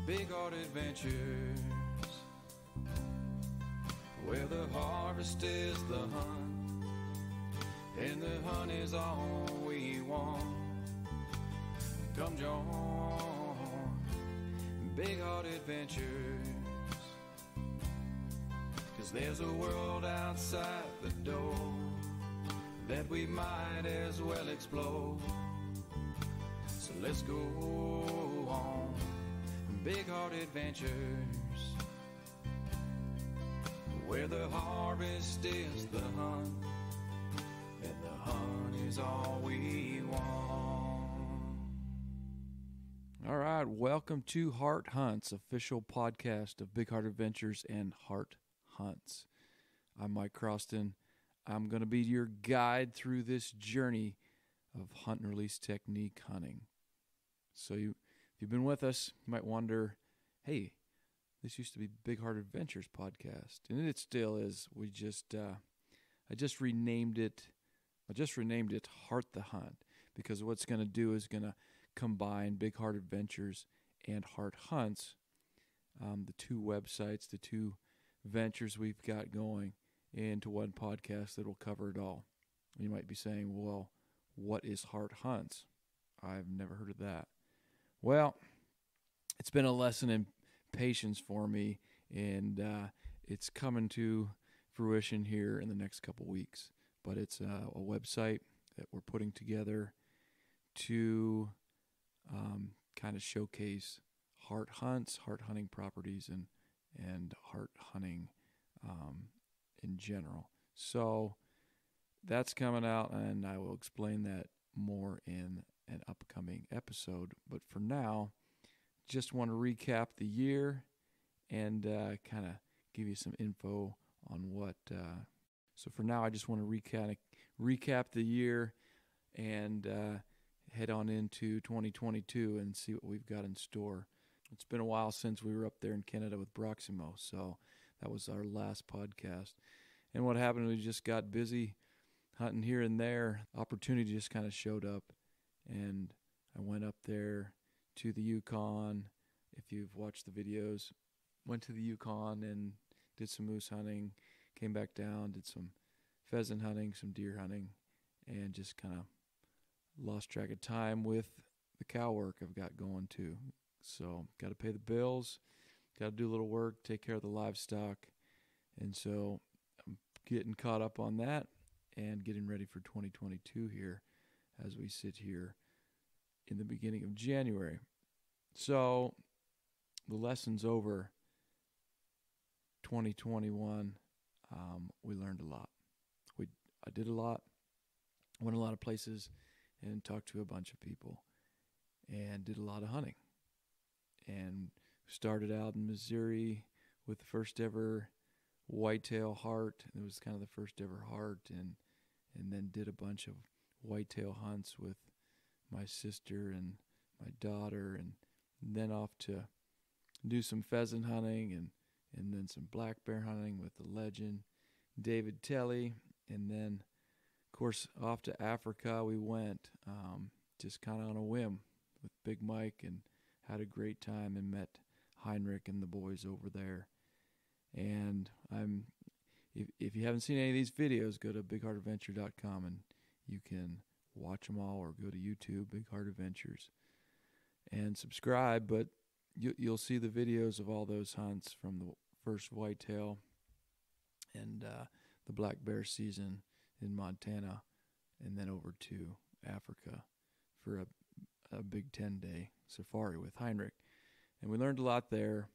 Big Heart Adventures, where the harvest is the hunt, and the hunt is all we want. Come join Big Heart Adventures, 'cause there's a world outside the door that we might as well explore. So let's go on Big Heart Adventures, where the harvest is the hunt, and the hunt is all we want. All right, welcome to Heart Hunts, official podcast of Big Heart Adventures and Heart Hunts. I'm Mike Croston. I'm going to be your guide through this journey of hunt and release technique hunting. So if you've been with us, you might wonder, hey, this used to be Big Heart Adventures podcast, and it still is. I just renamed it Heart the Hunt, because what it's going to do is going to combine Big Heart Adventures and Heart Hunts, the two websites, the two ventures we've got going, into one podcast that will cover it all. You might be saying, well, what is Heart Hunts? I've never heard of that. Well, it's been a lesson in patience for me, and it's coming to fruition here in the next couple weeks. But it's a website that we're putting together to kind of showcase heart hunts, heart hunting properties, and heart hunting in general. So that's coming out, and I will explain that more in an upcoming episode. But for now, just want to recap the year and kind of give you some info on what. So for now, I just want to recap the year and head on into 2022 and see what we've got in store. It's been a while since we were up there in Canada with Proximo, so that was our last podcast. And what happened, we just got busy hunting here and there. Opportunity just kind of showed up, and I went up there to the Yukon. If you've watched the videos, went to the Yukon and did some moose hunting, came back down, did some pheasant hunting, some deer hunting, and just kind of lost track of time with the cow work I've got going too. So got to pay the bills, got to do a little work, take care of the livestock, and so I'm getting caught up on that and getting ready for 2022 here as we sit here in the beginning of January. So the lesson's over. 2021, we learned a lot. I did a lot, went a lot of places, and talked to a bunch of people, and did a lot of hunting. And started out in Missouri with the first ever whitetail H.A.R.T. It was kind of the first ever H.A.R.T. and then did a bunch of whitetail hunts with my sister and my daughter, and then off to do some pheasant hunting and then some black bear hunting with the legend David Telly, and then of course off to Africa we went, just kind of on a whim with Big Mike, and had a great time and met Heinrich and the boys over there. And if you haven't seen any of these videos, go to bigheartadventure.com and you can watch them all, or go to YouTube, Big Heart Adventures, and subscribe. But you'll see the videos of all those hunts from the first whitetail and the black bear season in Montana, and then over to Africa for a big 10-day safari with Heinrich. And we learned a lot there,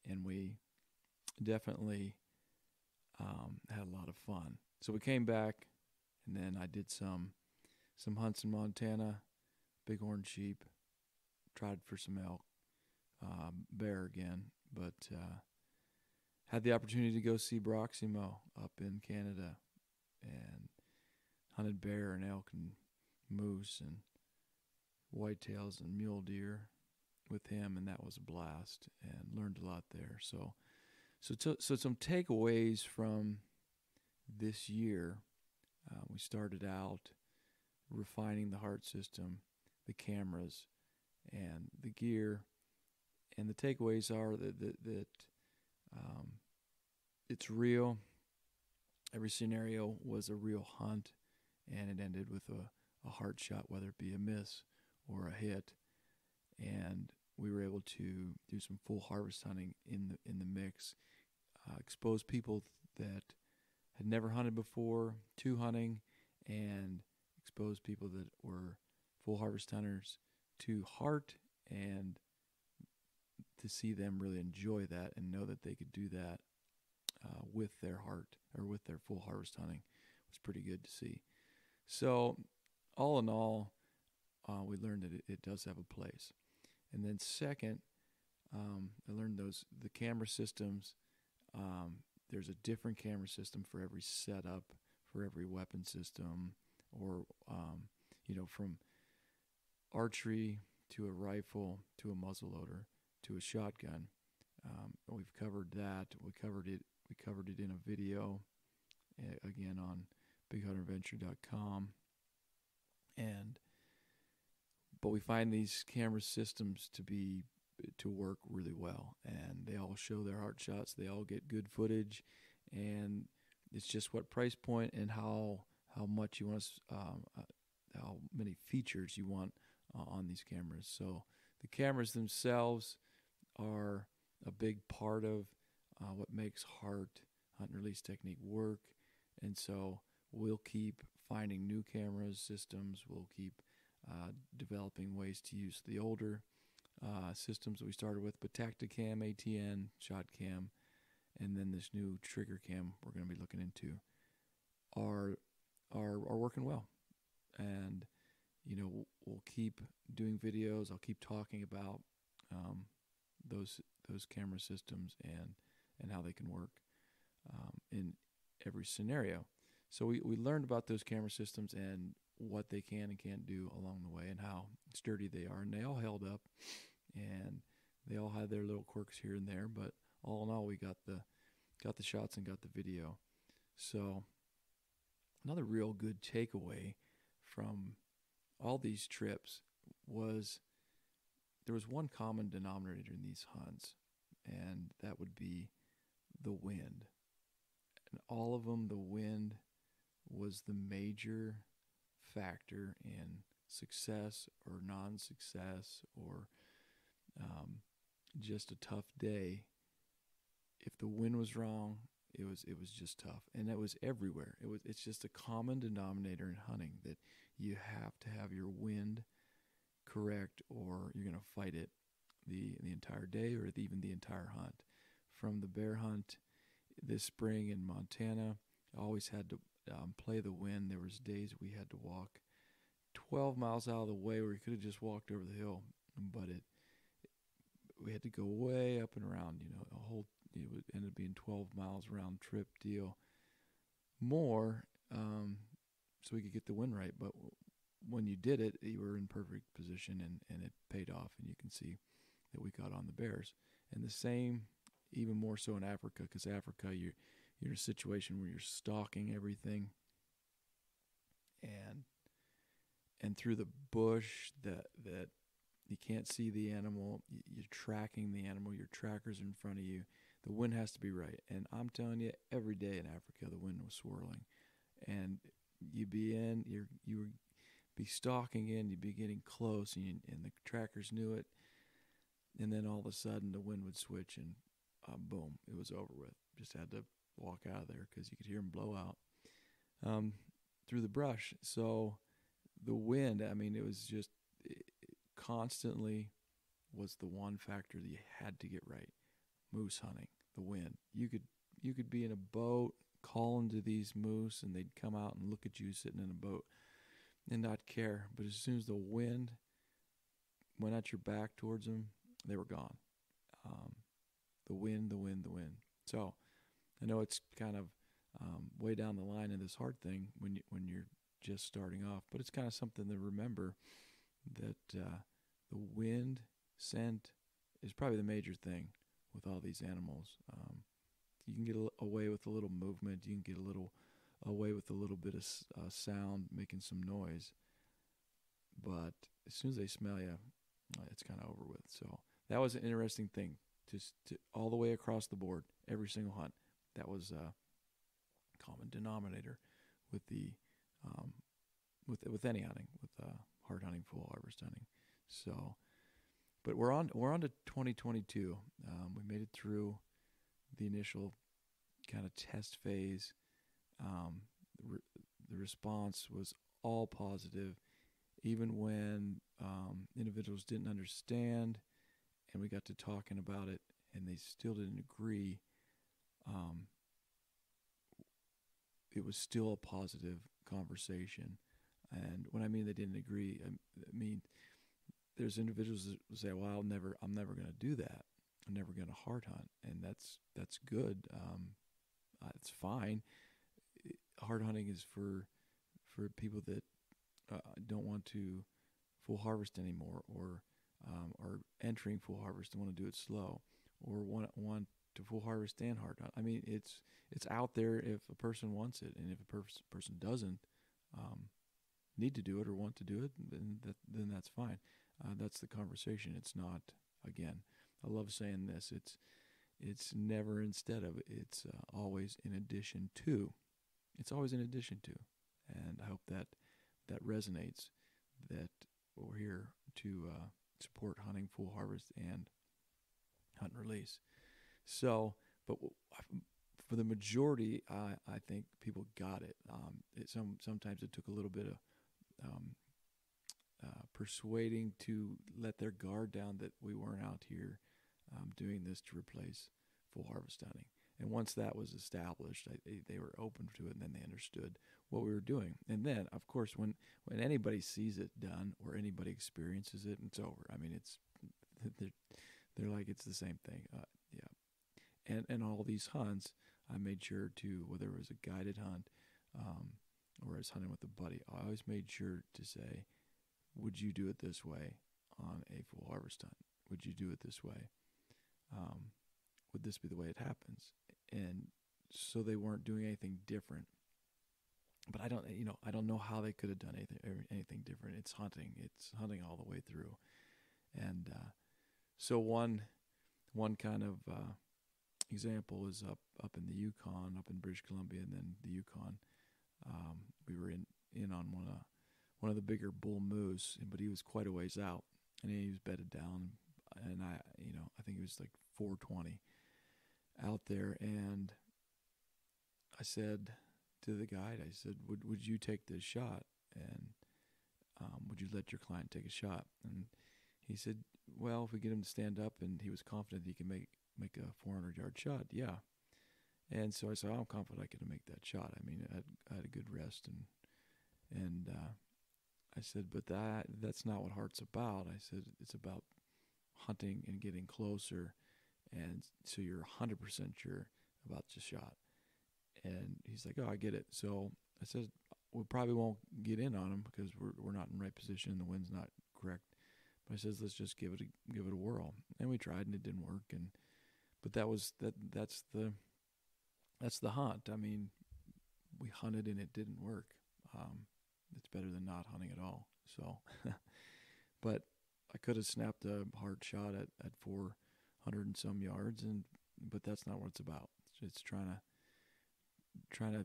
and we definitely had a lot of fun. So we came back, and then I did some hunts in Montana, bighorn sheep, tried for some elk, bear again, but had the opportunity to go see Proximo up in Canada, and hunted bear and elk and moose and whitetails and mule deer with him, and that was a blast, and learned a lot there. So some takeaways from this year. We started out refining the H.A.R.T. system, the cameras, and the gear, And the takeaways are that it's real. Every scenario was a real hunt, and it ended with a hard shot, whether it be a miss or a hit. And we were able to do some full harvest hunting in the mix, expose people that had never hunted before to hunting, and expose people that were full harvest hunters to H.A.R.T, and to see them really enjoy that and know that they could do that with their H.A.R.T or with their full harvest hunting was pretty good to see. So all in all, we learned that it does have a place. And then second, I learned the camera systems. There's a different camera system for every setup, for every weapon system, or from archery to a rifle to a muzzleloader to a shotgun. We've covered that. We covered it in a video, again on BigHunterAdventure.com. But we find these camera systems to work really well, and they all show their H.A.R.T shots. They all get good footage, and it's just what price point and how much you want, how many features you want on these cameras. So the cameras themselves are a big part of what makes H.A.R.T hunt and release technique work, and so we'll keep finding new cameras, systems. We'll keep developing ways to use the older systems that we started with, but Tacticam, ATN, ShotCam, and then this new trigger cam we're going to be looking into are working well. And we'll keep doing videos. I'll keep talking about those camera systems and how they can work in every scenario. So we learned about those camera systems and what they can and can't do along the way, and how sturdy they are. And they all held up, and they all had their little quirks here and there. But all in all, we got the shots and got the video. So another real good takeaway from all these trips was there was one common denominator in these hunts, and that would be the wind. And all of them, the wind was the major factor in success or non-success, or just a tough day. If the wind was wrong, it was just tough, and that was everywhere. It's just a common denominator in hunting that you have to have your wind correct, or you're going to fight it the entire day, or even the entire hunt. From the bear hunt this spring in Montana, I always had to play the wind. There was days we had to walk 12 miles out of the way where we could have just walked over the hill, but we had to go way up and around. It ended up being 12 miles round trip deal, more, so we could get the wind right. But when you did it, you were in perfect position, and it paid off. And you can see that we got on the bears. And the same, even more so in Africa, because Africa, you're in a situation where you're stalking everything, and through the bush that you can't see the animal. You're tracking the animal. Your tracker's in front of you. The wind has to be right. And I'm telling you, every day in Africa, the wind was swirling, and you'd be stalking in. You'd be getting close, and the trackers knew it. And then all of a sudden, the wind would switch, and boom, it was over with. Just had to walk out of there because you could hear them blow out through the brush. So the wind, it was just constantly was the one factor that you had to get right. Moose hunting, the wind. You could be in a boat calling to these moose, and they'd come out and look at you sitting in a boat and not care. But as soon as the wind went at your back towards them, they were gone. The wind. So I know it's kind of way down the line in this H.A.R.T thing when you're just starting off, but it's kind of something to remember, that the wind, scent is probably the major thing with all these animals. You can get away with a little movement. You can get away with a little bit of sound, making some noise. But as soon as they smell you, it's kind of over with. So that was an interesting thing. Just all the way across the board, every single hunt. That was a common denominator with the with any hunting, with hard hunting, full harvest hunting. So, but we're on to 2022. We made it through the initial kind of test phase. The response was all positive, even when individuals didn't understand, and we got to talking about it, and they still didn't agree. It was still a positive conversation. And when I mean they didn't agree, I mean there's individuals that say, "Well, I'm never going to do that. I'm never going to hard hunt," and that's good. It's fine. Hard hunting is for people that don't want to full harvest anymore, or are entering full harvest and want to do it slow, or want to full harvest and hard hunt. I mean, it's out there if a person wants it, and if a person doesn't need to do it or want to do it, then that's fine. That's the conversation. It's not, again, I love saying this. It's never instead of. It's always in addition to. It's always in addition to, and I hope that resonates. That we're here to support hunting, full harvest, and hunt and release. So, but for the majority, I think people got it. Sometimes it took a little bit of persuading to let their guard down that we weren't out here doing this to replace full harvest hunting. And once that was established, they were open to it, and then they understood what we were doing. And then, of course, when anybody sees it done or anybody experiences it, it's over. I mean, it's they're like, it's the same thing. Yeah. And all these hunts, I made sure to, whether it was a guided hunt or I was hunting with a buddy, I always made sure to say, would you do it this way on a full harvest hunt? Would you do it this way? Would this be the way it happens? And so they weren't doing anything different. But I don't know how they could have done anything different. It's hunting all the way through. And so one kind of example is up in the Yukon, up in British Columbia, and then the Yukon. We were in on one of the bigger bull moose, but he was quite a ways out, and he was bedded down, and I think he was like 420 out there, and I said to the guide, I said, would you take this shot, and would you let your client take a shot? And he said, well, if we get him to stand up, and he was confident he can make a 400-yard shot, yeah. And so I said, I'm confident I can make that shot. I mean, I had a good rest, and I said, but that's not what H.A.R.T's about. I said, it's about hunting and getting closer, and so you're 100% sure about the shot. And he's like, oh, I get it. So I said, we probably won't get in on him because we're not in the right position and the wind's not correct. But I says, let's just give it a whirl. And we tried, and it didn't work. But that's the hunt. I mean, we hunted and it didn't work. It's better than not hunting at all. So, but I could have snapped a hard shot at 400 and some yards, but that's not what it's about. It's trying to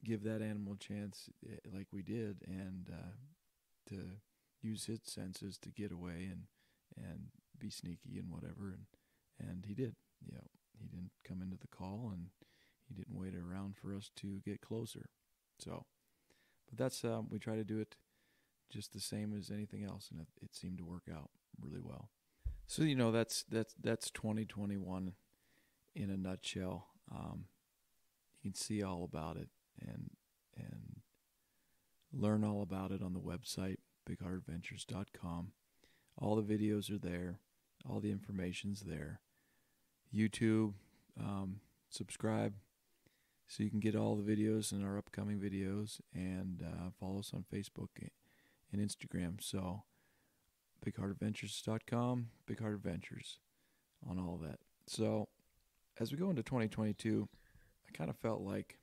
give that animal a chance, like we did, and to use his senses to get away and be sneaky and whatever, and he did. You know, he didn't come into the call, and he didn't wait around for us to get closer. So, but that's we try to do it just the same as anything else, and it seemed to work out really well. So that's 2021 in a nutshell. You can see all about it and learn all about it on the website, bigheartadventures.com. All the videos are there. All the information's there. YouTube, subscribe so you can get all the videos and our upcoming videos, and follow us on Facebook and Instagram. So bigheartadventures.com, Big Heart Adventures on all that. So as we go into 2022, I kind of felt like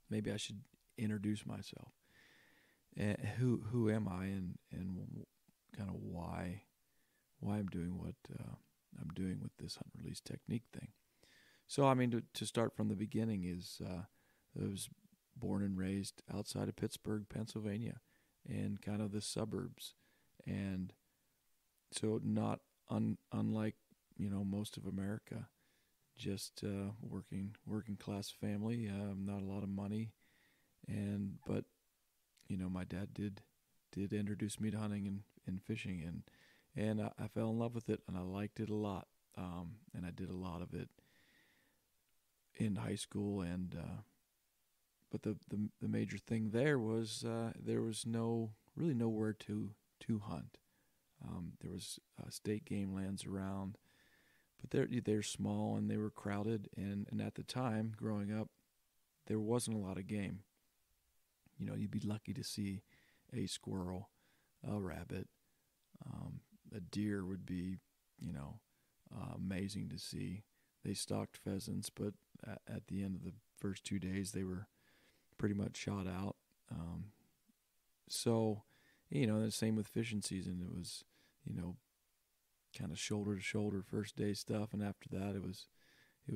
maybe I should introduce myself. And who am I, and kind of why I'm doing what I'm doing with this hunt release technique thing. So, I mean, to start from the beginning is I was born and raised outside of Pittsburgh, Pennsylvania, in kind of the suburbs, and so not unlike most of America, just working class family, not a lot of money, but my dad did introduce me to hunting and fishing, and I fell in love with it, and I liked it a lot, and I did a lot of it in high school, and but the major thing there was really nowhere to hunt. There was state game lands around, but they're small and they were crowded, and at the time growing up, there wasn't a lot of game. You'd be lucky to see a squirrel, a rabbit, a deer would be, amazing to see. They stalked pheasants, but at the end of the first 2 days, they were pretty much shot out. So, the same with fishing season. It was, kind of shoulder to shoulder first day stuff, and after that, it was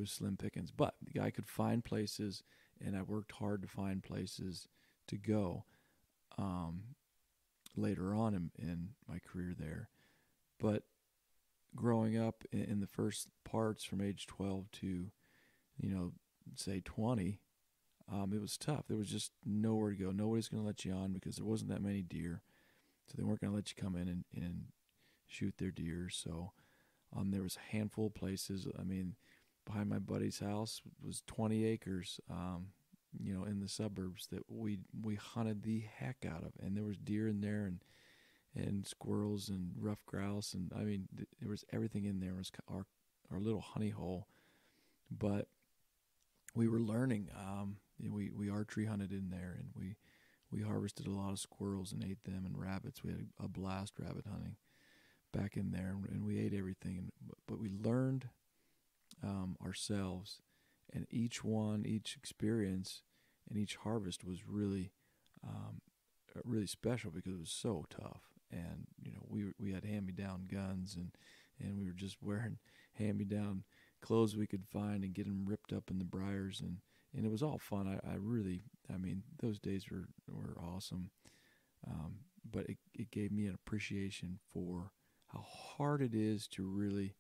slim pickings. But the guy could find places, and I worked hard to find places to go later on in my career there. But growing up in the first parts from age 12 to, say 20, it was tough. There was just nowhere to go. Nobody's going to let you on because there wasn't that many deer. So they weren't going to let you come in and shoot their deer. So there was a handful of places. I mean, behind my buddy's house was 20 acres, in the suburbs that we hunted the heck out of. And there was deer in there and squirrels and rough grouse. And, I mean, there was everything in there. It was our little honey hole. But we were learning. We archery hunted in there, and we harvested a lot of squirrels and ate them, and rabbits. We had a blast rabbit hunting back in there, and we ate everything. But we learned ourselves, and each experience, and each harvest was really special because it was so tough. And we had hand-me-down guns, and we were just wearing hand-me-down clothes we could find and get them ripped up in the briars, and it was all fun. I mean, those days were awesome. But it gave me an appreciation for how hard it is to really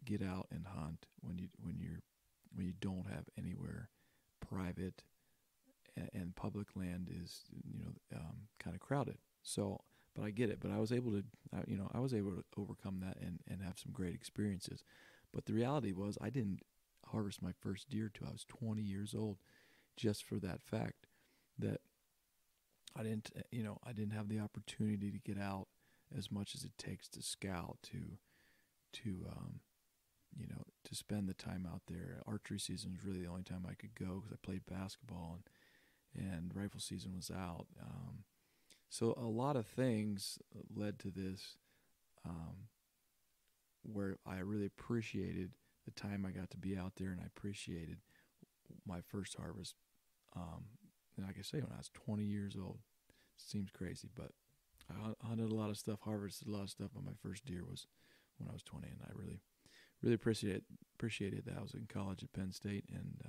get out and hunt when you don't have anywhere private, and public land is kind of crowded. So, but I get it. But I was able to overcome that and have some great experiences. But the reality was I didn't harvest my first deer till I was 20 years old, just for that fact that I didn't have the opportunity to get out as much as it takes to scout, to spend the time out there. Archery season was really the only time I could go because I played basketball, and rifle season was out. So a lot of things led to this, where I really appreciated the time I got to be out there, and I appreciated my first harvest. And like I say, when I was 20 years old, it seems crazy, but I hunted a lot of stuff, harvested a lot of stuff, but my first deer was when I was 20, and I really appreciated that. I was in college at Penn State, and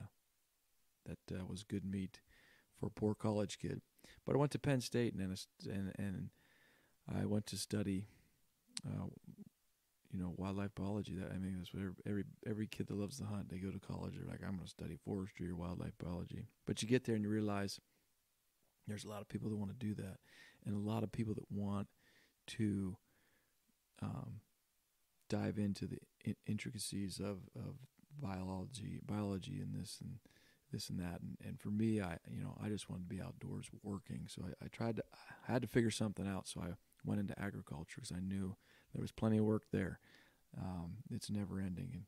that was good meat for a poor college kid. But I went to Penn State, and I went to study, wildlife biology. That's what every kid that loves to hunt, they go to college. They're like, I'm going to study forestry or wildlife biology. But you get there and you realize there's a lot of people that want to do that, and a lot of people that want to dive into the intricacies of biology and this and that. And for me, I just wanted to be outdoors working. So I had to figure something out. So I went into agriculture because I knew there was plenty of work there. It's never ending.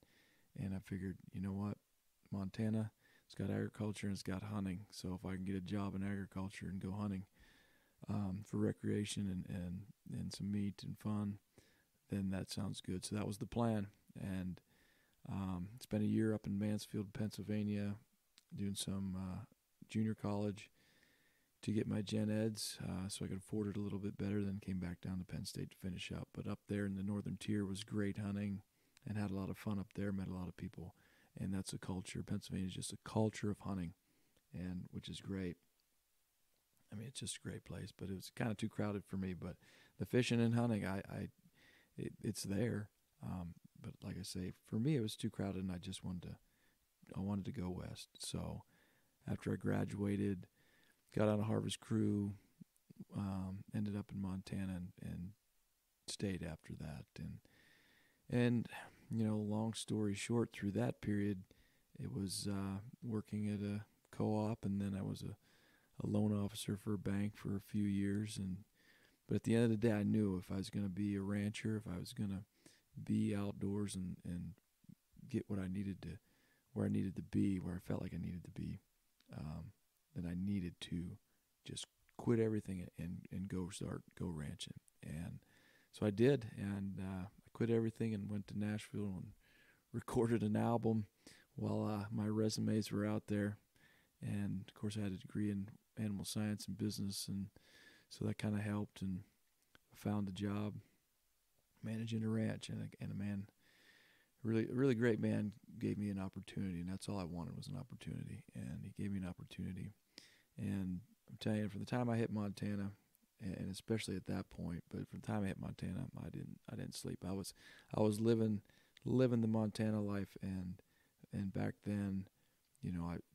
And I figured, you know what, Montana, it's got agriculture and it's got hunting. So if I can get a job in agriculture and go hunting for recreation and some meat and fun, then that sounds good. So that was the plan. And spent a year up in Mansfield, Pennsylvania, doing some junior college. to get my gen eds, so I could afford it a little bit better. Then came back down to Penn State to finish up. But up there in the northern tier was great hunting, and had a lot of fun up there. Met a lot of people, and that's a culture. Pennsylvania is just a culture of hunting, and which is great. I mean, it's just a great place, but it was kind of too crowded for me. But the fishing and hunting, it's there. But like I say, for me, it was too crowded, and I wanted to go west. So after I graduated, got on a harvest crew, ended up in Montana, and stayed after that. And long story short, through that period, it was working at a co-op, and then I was a loan officer for a bank for a few years. But at the end of the day, I knew if I was going to be a rancher, if I was going to be outdoors and get what I needed to, where I needed to be, where I felt like I needed to be, then I needed to just quit everything and go ranching. And so I did, and I quit everything and went to Nashville and recorded an album while my resumes were out there. And of course, I had a degree in animal science and business, and so that kind of helped. And I found a job managing a ranch, and a man, a really great man, gave me an opportunity, and that's all I wanted was an opportunity. And he gave me an opportunity, and I'm telling you, from the time I hit Montana, and especially at that point, but from the time I hit Montana, I didn't sleep. I was living the Montana life, and back then,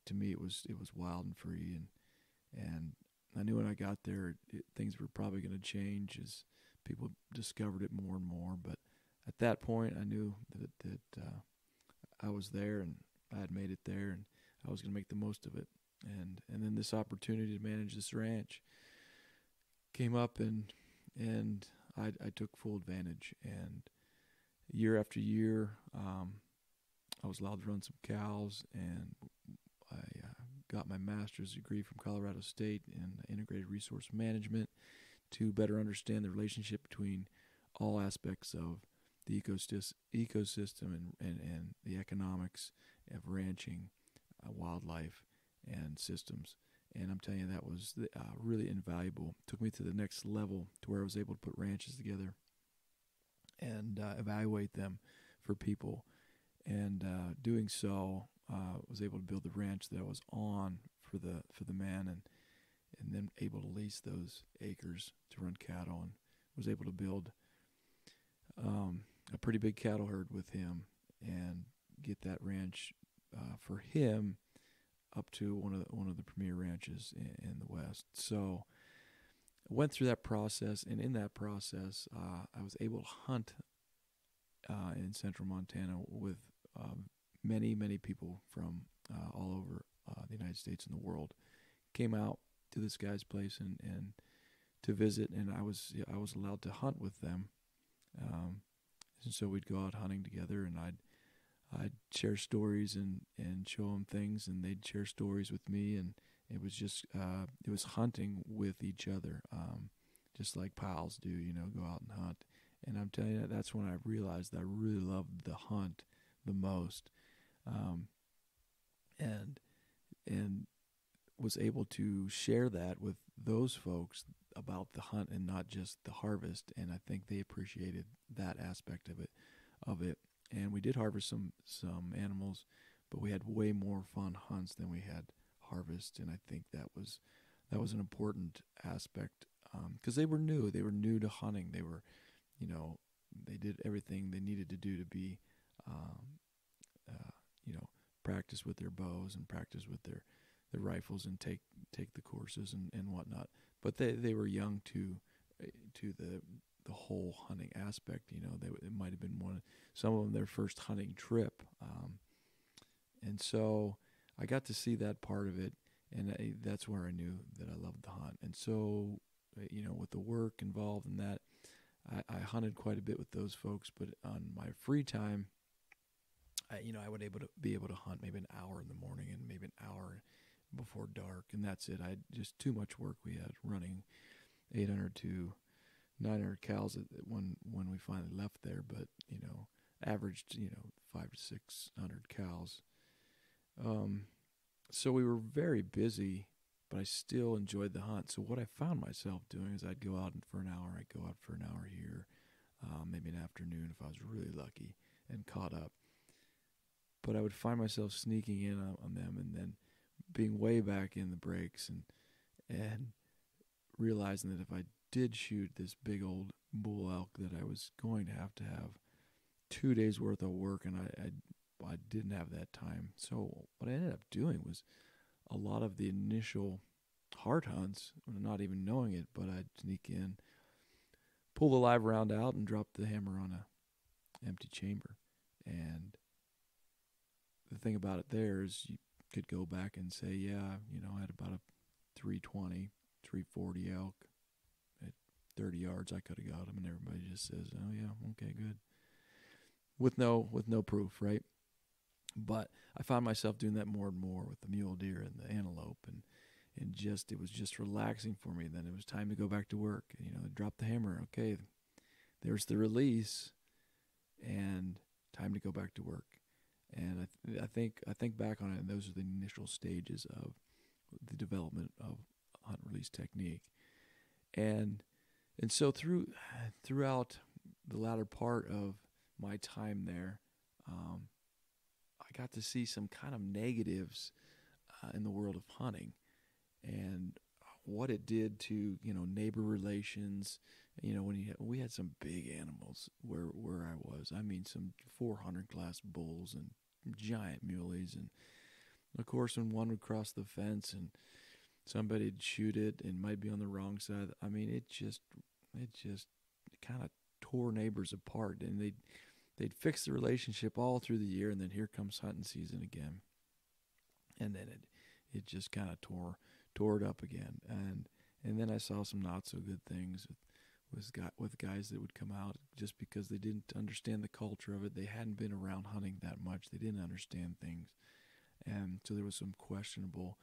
to me it was wild and free, and I knew when I got there, things were probably going to change as people discovered it more and more. But at that point, I knew that I was there, and I had made it there, and I was going to make the most of it. And then this opportunity to manage this ranch came up, and I took full advantage. And year after year, I was allowed to run some cows, and I got my master's degree from Colorado State in integrated resource management to better understand the relationship between all aspects of the ecosystem and the economics of ranching, wildlife, and systems. And I'm telling you, that was really invaluable. Took me to the next level to where I was able to put ranches together and evaluate them for people. And doing so, was able to build the ranch that I was on for the man, and then able to lease those acres to run cattle, and was able to build a pretty big cattle herd with him and get that ranch for him up to one of the premier ranches in the West. So I went through that process, and in that process, I was able to hunt in central Montana with many people from all over the United States and the world. Came out to this guy's place and to visit, and I was allowed to hunt with them. And so we'd go out hunting together, and I'd share stories and show them things, and they'd share stories with me, and it was just it was hunting with each other, just like pals do, go out and hunt. And I'm telling you, that's when I realized that I really loved the hunt the most, and was able to share that with those folks about the hunt and not just the harvest. And I think they appreciated that aspect of it. And we did harvest some animals, but we had way more fun hunts than we had harvest. And I think that was an important aspect, because they were new to hunting. They were, they did everything they needed to do to be, practice with their bows and practice with their rifles and take the courses and whatnot. But they were young to the whole hunting aspect. It might have been some of them their first hunting trip, and so I got to see that part of it, and that's where I knew that I loved the hunt. And so, with the work involved in that, I hunted quite a bit with those folks. But on my free time, I would be able to hunt maybe an hour in the morning and maybe an hour before dark, and that's it. I had just too much work. We had running 800 to 900 cows when we finally left there, but averaged 500 to 600 cows. So we were very busy, but I still enjoyed the hunt. So what I found myself doing is I'd go out for an hour. I'd go out for an hour here, maybe an afternoon if I was really lucky and caught up. But I would find myself sneaking in on them and then being way back in the breaks and realizing that if I did shoot this big old bull elk, that I was going to have 2 days worth of work, and I didn't have that time. So what I ended up doing was a lot of the initial H.A.R.T hunts, not even knowing it, but I'd sneak in, pull the live round out, and drop the hammer on a empty chamber. And the thing about it there is you could go back and say, yeah, I had about a 320, 340 elk at 30 yards. I could have got him, and everybody just says, oh yeah, okay, good. With no proof, right? But I found myself doing that more and more with the mule deer and the antelope, and it was just relaxing for me. Then it was time to go back to work. Drop the hammer. Okay, there's the release, and time to go back to work. And I think back on it, and those are the initial stages of the development of hunt release technique. And so throughout the latter part of my time there, I got to see some kind of negatives in the world of hunting, and what it did to neighbor relations. When we had some big animals where I was. I mean, some 400 class bulls and giant muleys, and of course when one would cross the fence and somebody'd shoot it and might be on the wrong side. I mean, it just kind of tore neighbors apart, and they'd fix the relationship all through the year, and then here comes hunting season again, and then it just kind of tore it up again. And then I saw some not so good things with guys that would come out just because they didn't understand the culture of it. They hadn't been around hunting that much. They didn't understand things, and so there was some questionable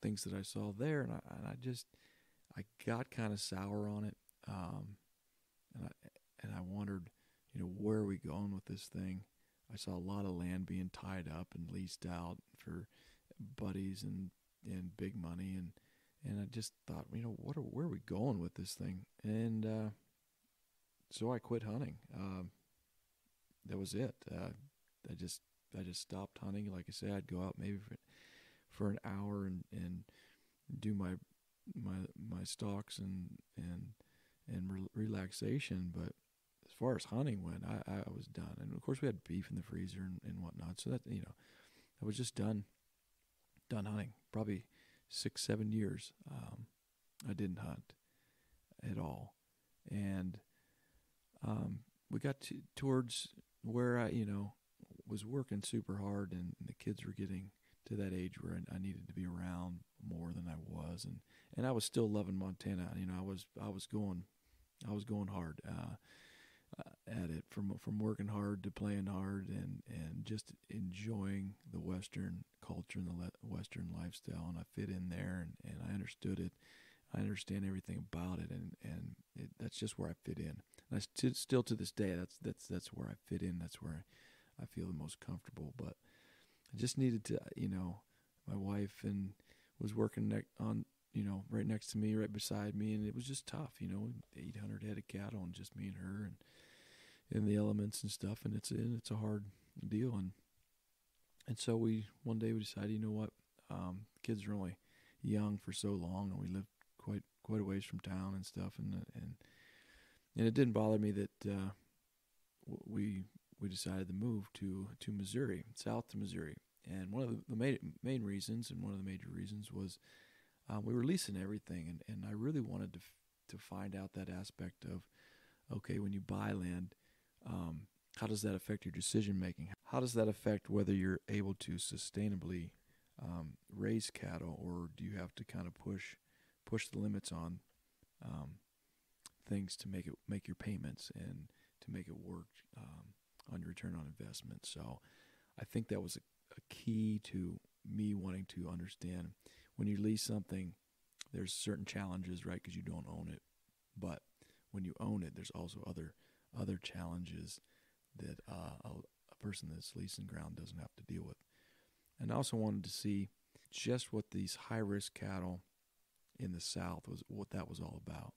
things that I saw there, and I got kind of sour on it, and I wondered, where are we going with this thing? I saw a lot of land being tied up and leased out for buddies and big money, and I just thought, where are we going with this thing? And so I quit hunting. That was it. I just stopped hunting. Like I said, I'd go out maybe for an hour and do my stalks and relaxation, but as far as hunting went, I was done. And of course we had beef in the freezer and whatnot, so that I was just done hunting. Probably 6-7 years I didn't hunt at all. And we got towards where I was working super hard, and the kids were getting to that age where I needed to be around more than I was, and I was still loving Montana. I was going hard at it, from working hard to playing hard, and just enjoying the Western culture and the Western lifestyle, and I fit in there, and I understood it. I understand everything about it, and that's just where I fit in. And still to this day, that's where I fit in. That's where I feel the most comfortable. But I just needed to, my wife was working right next to me, right beside me, and it was just tough, 800 head of cattle and just me and her, and in the elements and stuff, and it's a hard deal, and so one day we decided, you know what, kids are only young for so long, and we lived quite a ways from town and stuff, and it didn't bother me that we decided to move to Missouri, south to Missouri. And one of the main reasons, and one of the major reasons, was we were leasing everything, and I really wanted to find out that aspect of, okay, when you buy land, how does that affect your decision making? How does that affect whether you're able to sustainably raise cattle, or do you have to kind of push the limits on things to make your payments and to make it work on your return on investment? So I think that was a key to me wanting to understand, when you lease something, there's certain challenges, right? Because you don't own it. But when you own it, there's also other challenges that a person that's leasing ground doesn't have to deal with. And I also wanted to see just what these high-risk cattle in the South was, what that was all about.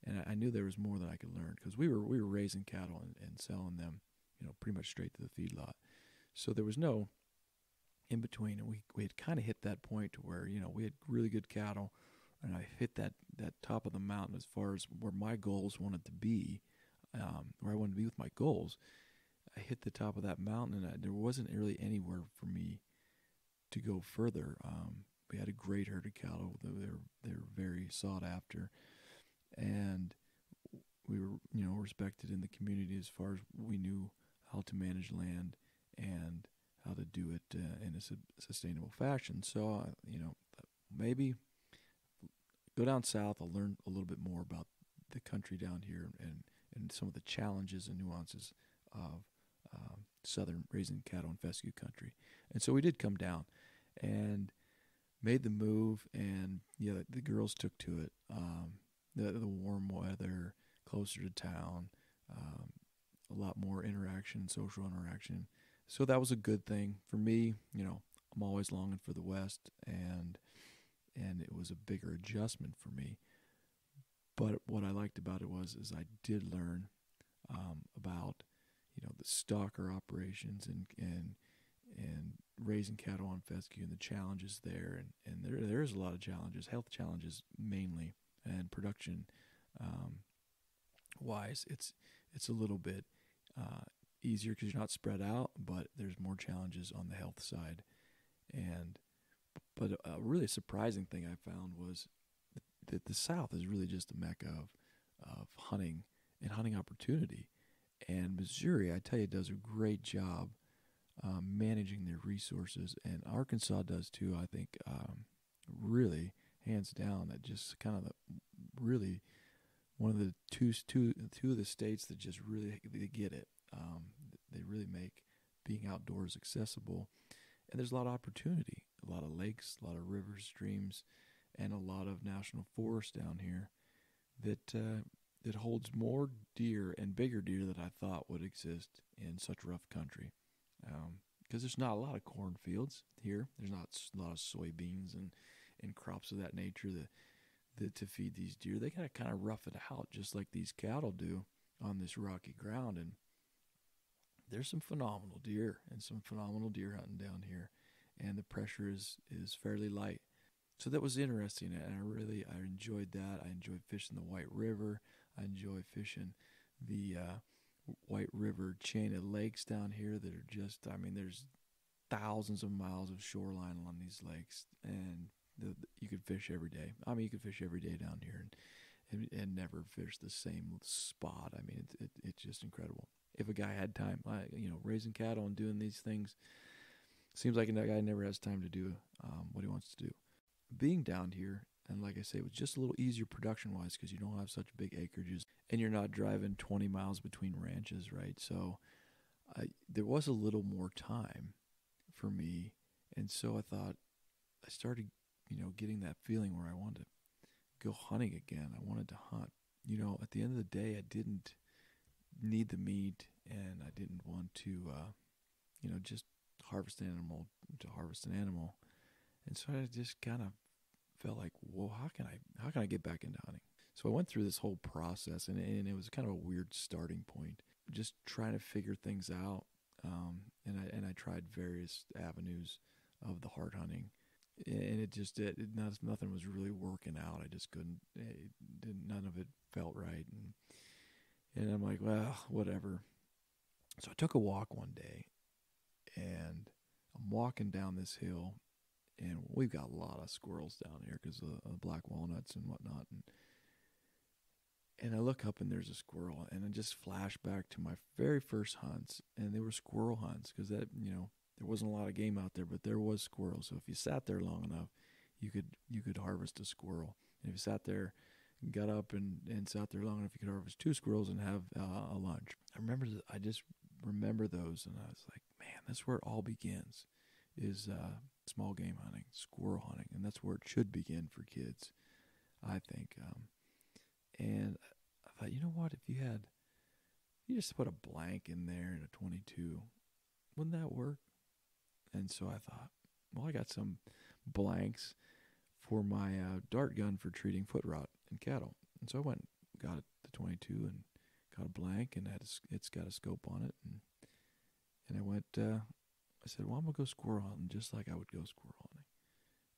And I knew there was more that I could learn, because we were raising cattle and selling them, pretty much straight to the feedlot. So there was no in between, and we had kind of hit that point to where we had really good cattle, and I hit that top of the mountain as far as where my goals wanted to be, where I wanted to be with my goals. I hit the top of that mountain, and there wasn't really anywhere for me to go further. We had a great herd of cattle; they're very sought after, and we were respected in the community as far as we knew how to manage land and how to do it in a sustainable fashion. So maybe go down south. I'll learn a little bit more about the country down here and some of the challenges and nuances of southern raising cattle in fescue country. And so we did come down and made the move, and the girls took to it. The warm weather, closer to town, a lot more interaction, social interaction. So that was a good thing for me. I'm always longing for the West, and it was a bigger adjustment for me. But what I liked about it is I did learn about the stocker operations and raising cattle on fescue and the challenges there, and there is a lot of challenges, health challenges mainly, and production wise, it's a little bit easier because you're not spread out, but there's more challenges on the health side. But a really surprising thing I found was that the South is really just a mecca of hunting and hunting opportunity. And Missouri, I tell you, does a great job managing their resources, and Arkansas does too. I think really hands down, that just kind of really one of the two of the states that just really they get it. They really make being outdoors accessible, and there's a lot of opportunity, a lot of lakes, a lot of rivers, streams, and a lot of national forests down here that holds more deer and bigger deer than I thought would exist in such rough country. Because there's not a lot of cornfields here. There's not a lot of soybeans and crops of that nature that to feed these deer. They gotta kind of rough it out, just like these cattle do on this rocky ground. And there's some phenomenal deer and some phenomenal deer hunting down here, and the pressure is fairly light. So that was interesting, and I enjoyed that. I enjoyed fishing the White River. I enjoy fishing the White River chain of lakes down here that are just, there's thousands of miles of shoreline along these lakes, and you could fish every day. You could fish every day down here and never fish the same spot. It's just incredible. If a guy had time, raising cattle and doing these things, seems like a guy never has time to do what he wants to do. Being down here, and like I say, it was just a little easier production-wise because you don't have such big acreages, and you're not driving 20 miles between ranches, right? So there was a little more time for me, and so I started, getting that feeling where I wanted to go hunting again. I wanted to hunt. At the end of the day, I didn't need the meat, and I didn't want to, just harvest an animal to harvest an animal. And so I just kind of felt like, well, how can I get back into hunting? So I went through this whole process, and it was kind of a weird starting point, just trying to figure things out. And I tried various avenues of the heart hunting, and nothing was really working out. I just couldn't. None of it felt right, and I'm like, well, whatever. So I took a walk one day, and I'm walking down this hill. And we've got a lot of squirrels down here because of black walnuts and whatnot. And I look up and there's a squirrel, and I just flash back to my very first hunts, and they were squirrel hunts because there wasn't a lot of game out there, but there was squirrels. So if you sat there long enough, you could harvest a squirrel. And if you sat there and got up and sat there long enough, you could harvest 2 squirrels and have a lunch. I just remember those, and I was like, man, that's where it all begins. Is small game hunting, squirrel hunting, and that's where it should begin for kids, I think. And I thought, you know what, if you just put a blank in there in a .22, wouldn't that work? And so I thought, well, I got some blanks for my dart gun for treating foot rot in cattle. And so I went and got the 22 and got a blank, and it's got a scope on it. And I went, I said, well, I'm going to go squirrel hunting just like I would go squirrel hunting.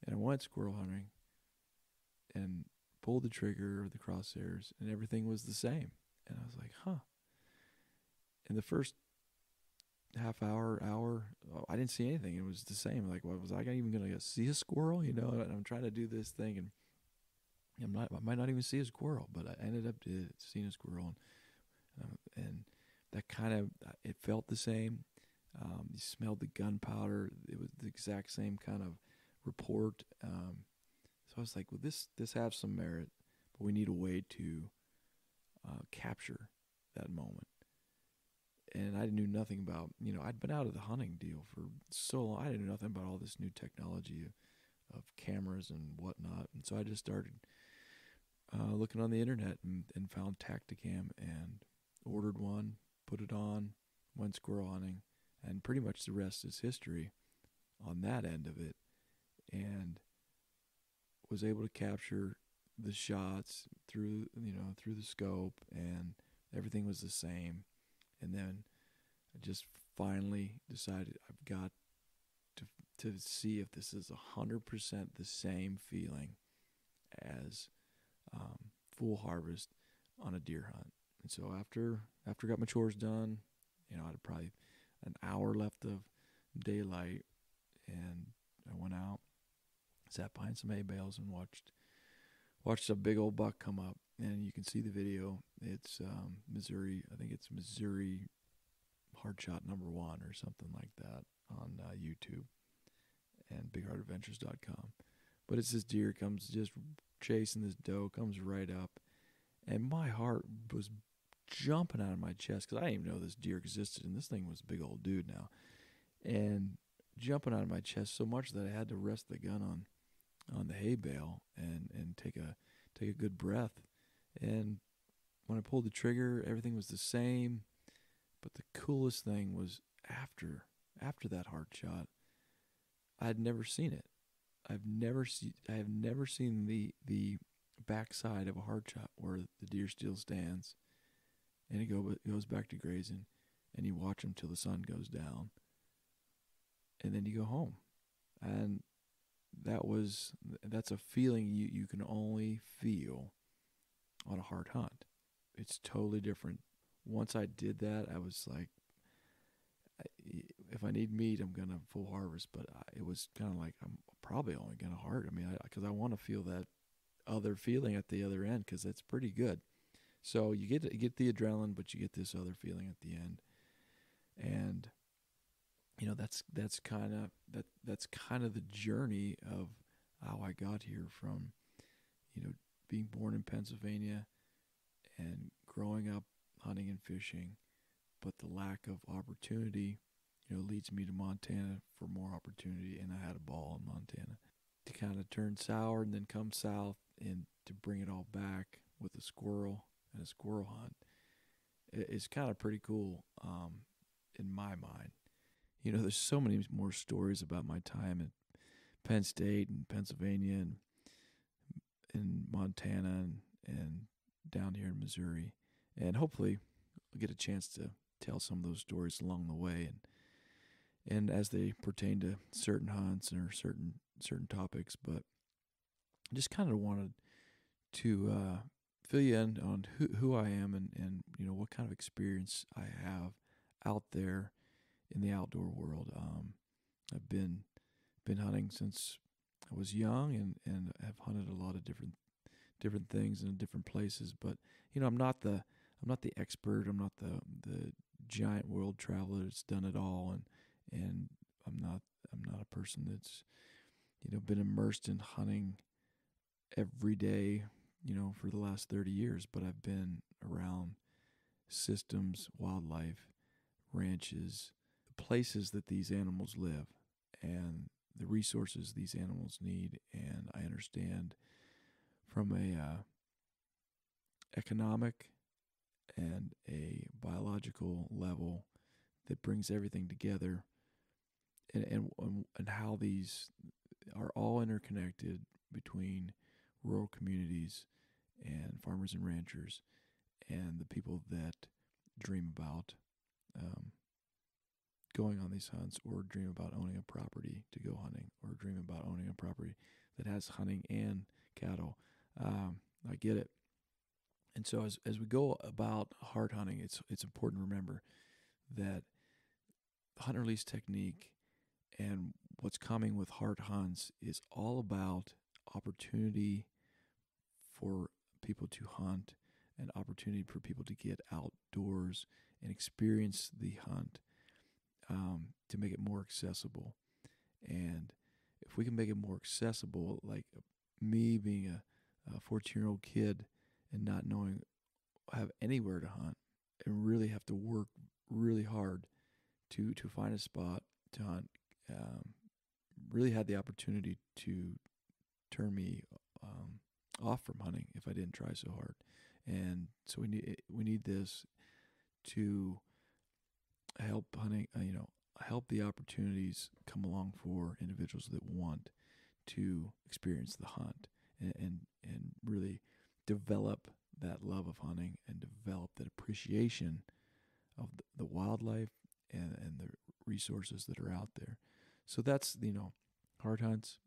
And I went squirrel hunting and pulled the trigger of the crosshairs, and everything was the same. And I was like, huh. In the first half hour, I didn't see anything. It was the same. Like, what was I even going to see a squirrel? You know, and I'm trying to do this thing, and I might not even see a squirrel, but I ended up seeing a squirrel, and that kind of, it felt the same. You smelled the gunpowder. It was the exact same kind of report. So I was like, well, this has some merit, but we need a way to capture that moment. And I knew nothing about, I'd been out of the hunting deal for so long. I didn't know nothing about all this new technology of cameras and whatnot. And so I just started looking on the internet and found Tacticam and ordered one, put it on, went squirrel hunting, and pretty much the rest is history on that end of it. And was able to capture the shots through the scope, and everything was the same. And then I just finally decided I've got to see if this is 100% the same feeling as full harvest on a deer hunt. And so after I got my chores done, I had probably an hour left of daylight, and I went out, sat behind some hay bales, and watched a big old buck come up. And you can see the video. It's Missouri. I think it's Missouri H.A.R.T #1 or something like that on YouTube and BigHeartAdventures.com. But it's this deer comes just chasing this doe, comes right up, and my heart was jumping out of my chest because I didn't even know this deer existed, and this thing was a big old dude now, and jumping out of my chest so much that I had to rest the gun on the hay bale and take a good breath. And when I pulled the trigger, everything was the same. But the coolest thing was after that hard shot, I had never seen it. I have never seen the backside of a hard shot where the deer still stands, and it goes back to grazing, and you watch him till the sun goes down, and then you go home. And that's a feeling you can only feel on a hard hunt. It's totally different. Once I did that, I was like, if I need meat, I'm gonna full harvest. But it was kind of like, I'm probably only gonna heart. I mean, because I want to feel that other feeling at the other end, because that's pretty good. So you get the adrenaline, but you get this other feeling at the end, and that's kind of the journey of how I got here from being born in Pennsylvania and growing up hunting and fishing, but the lack of opportunity leads me to Montana for more opportunity, and I had a ball in Montana. To kind of turn sour and then come south and to bring it all back with a squirrel and a squirrel hunt, it's kind of pretty cool in my mind. There's so many more stories about my time at Penn State and Pennsylvania and in Montana and down here in Missouri. And hopefully I'll get a chance to tell some of those stories along the way and as they pertain to certain hunts or certain topics. But I just kind of wanted to fill you in on who I am and what kind of experience I have out there in the outdoor world. I've been hunting since I was young and have hunted a lot of different things in different places. But I'm not the expert. I'm not the giant world traveler that's done it all, and I'm not a person that's been immersed in hunting every day for the last 30 years. But I've been around systems, wildlife, ranches, places that these animals live, and the resources these animals need. And I understand from a economic and a biological level that brings everything together, and how these are all interconnected between rural communities and farmers and ranchers and the people that dream about um, going on these hunts, or dream about owning a property to go hunting, or dream about owning a property that has hunting and cattle. I get it. And so as we go about hard hunting, it's important to remember that hunt release technique and what's coming with hard hunts is all about opportunity for people to hunt, and opportunity for people to get outdoors and experience the hunt, to make it more accessible. And if we can make it more accessible, like me being a 14-year-old kid and not knowing, have anywhere to hunt, and really have to work really hard to find a spot to hunt, really had the opportunity to turn me off from hunting if I didn't try so hard. And so we need this to help hunting, help the opportunities come along for individuals that want to experience the hunt, and really develop that love of hunting and develop that appreciation of the wildlife and the resources that are out there. So that's, hard hunts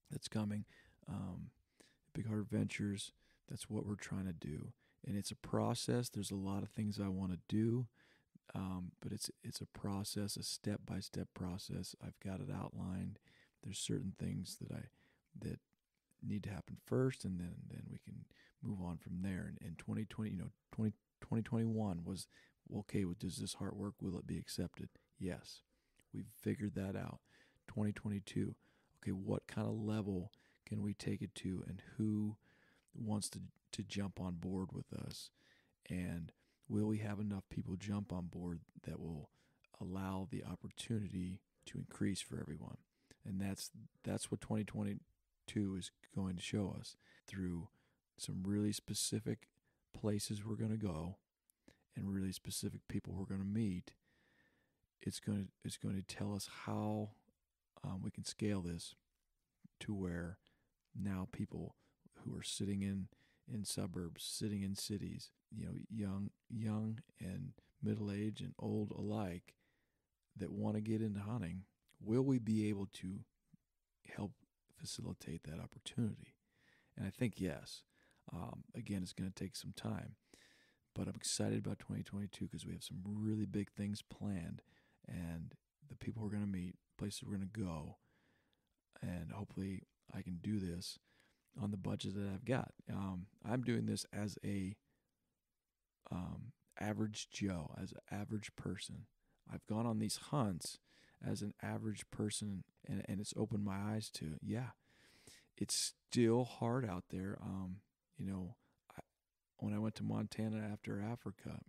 that's coming. Big Heart Adventures, that's what we're trying to do. And it's a process. There's a lot of things I want to do, but it's a process, a step-by-step process. I've got it outlined. There's certain things that need to happen first, and then we can move on from there. And in 2020, 2021 was, okay, well, does this heart work? Will it be accepted? Yes. We've figured that out. 2022, okay, what kind of level can we take it to, and who wants to jump on board with us? And will we have enough people jump on board that will allow the opportunity to increase for everyone? And that's what 2022 is going to show us, through some really specific places we're going to go and really specific people we're going to meet. It's going to tell us how we can scale this to where now people who are sitting in suburbs, sitting in cities, young and middle age and old alike, that want to get into hunting, will we be able to help facilitate that opportunity? And I think yes. Again, it's going to take some time, but I'm excited about 2022 because we have some really big things planned, and the people we're going to meet, places we're going to go, and hopefully I can do this on the budget that I've got. I'm doing this as a average Joe, as an average person. I've gone on these hunts as an average person, and it's opened my eyes to, yeah, it's still hard out there. When I went to Montana after Africa,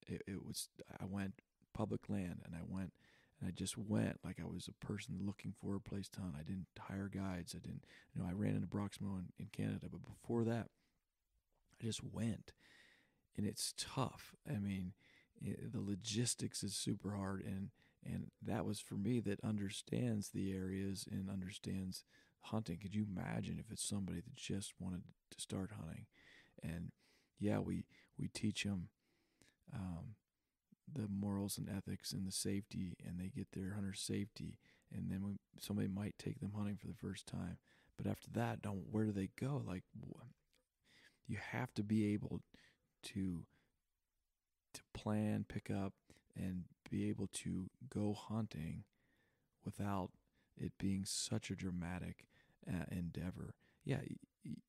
it was, I went public land, and I just went like I was a person looking for a place to hunt. I didn't hire guides. I ran into Broxmo in Canada, but before that, I just went, and it's tough. I mean, the logistics is super hard, and that was for me that understands the areas and understands hunting. Could you imagine if it's somebody that just wanted to start hunting? And yeah, we teach them the morals and ethics and the safety, and they get their hunter safety, and then somebody might take them hunting for the first time. But after that, where do they go? Like, you have to be able to plan, pick up, and be able to go hunting without it being such a dramatic endeavor. Yeah,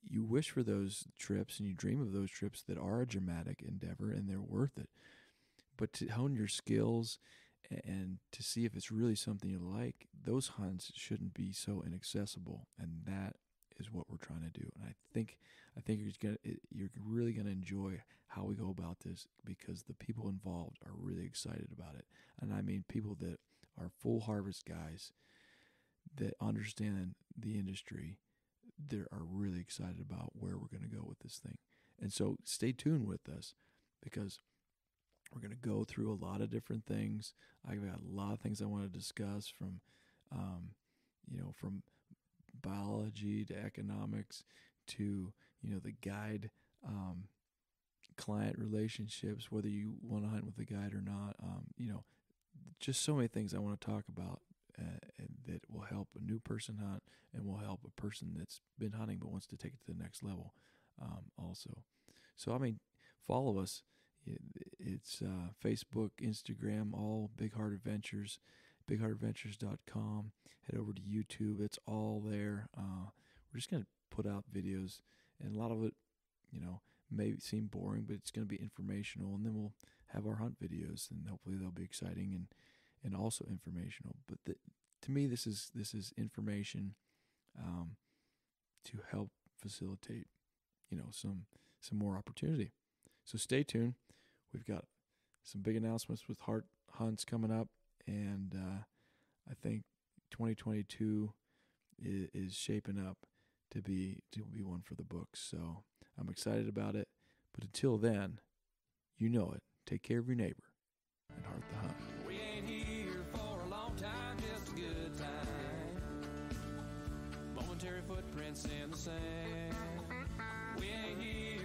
you wish for those trips and you dream of those trips that are a dramatic endeavor and they're worth it. But to hone your skills and to see if it's really something you like, those hunts shouldn't be so inaccessible, and that is what we're trying to do. And I think you're really gonna enjoy how we go about this, because the people involved are really excited about it. And I mean people that are full harvest guys that understand the industry, that are really excited about where we're going to go with this thing. And so stay tuned with us, because we're going to go through a lot of different things. I've got a lot of things I want to discuss, from biology to economics to, the guide, client relationships, whether you want to hunt with a guide or not. Just so many things I want to talk about and that will help a new person hunt and will help a person that's been hunting but wants to take it to the next level also. So, follow us. It's Facebook, Instagram, all Big Heart Adventures, bigheartadventures.com. Head over to YouTube. It's all there. We're just going to put out videos, and a lot of it, may seem boring, but it's going to be informational. And then we'll have our hunt videos, and hopefully they'll be exciting and also informational. But to me, this is information to help facilitate, some more opportunity. So stay tuned. We've got some big announcements with H.A.R.T hunts coming up, and I think 2022 is shaping up to be one for the books. So I'm excited about it. But until then, you know it. Take care of your neighbor and H.A.R.T the hunt. We ain't here for a long time, just a good time. Momentary footprints in the sand. We ain't here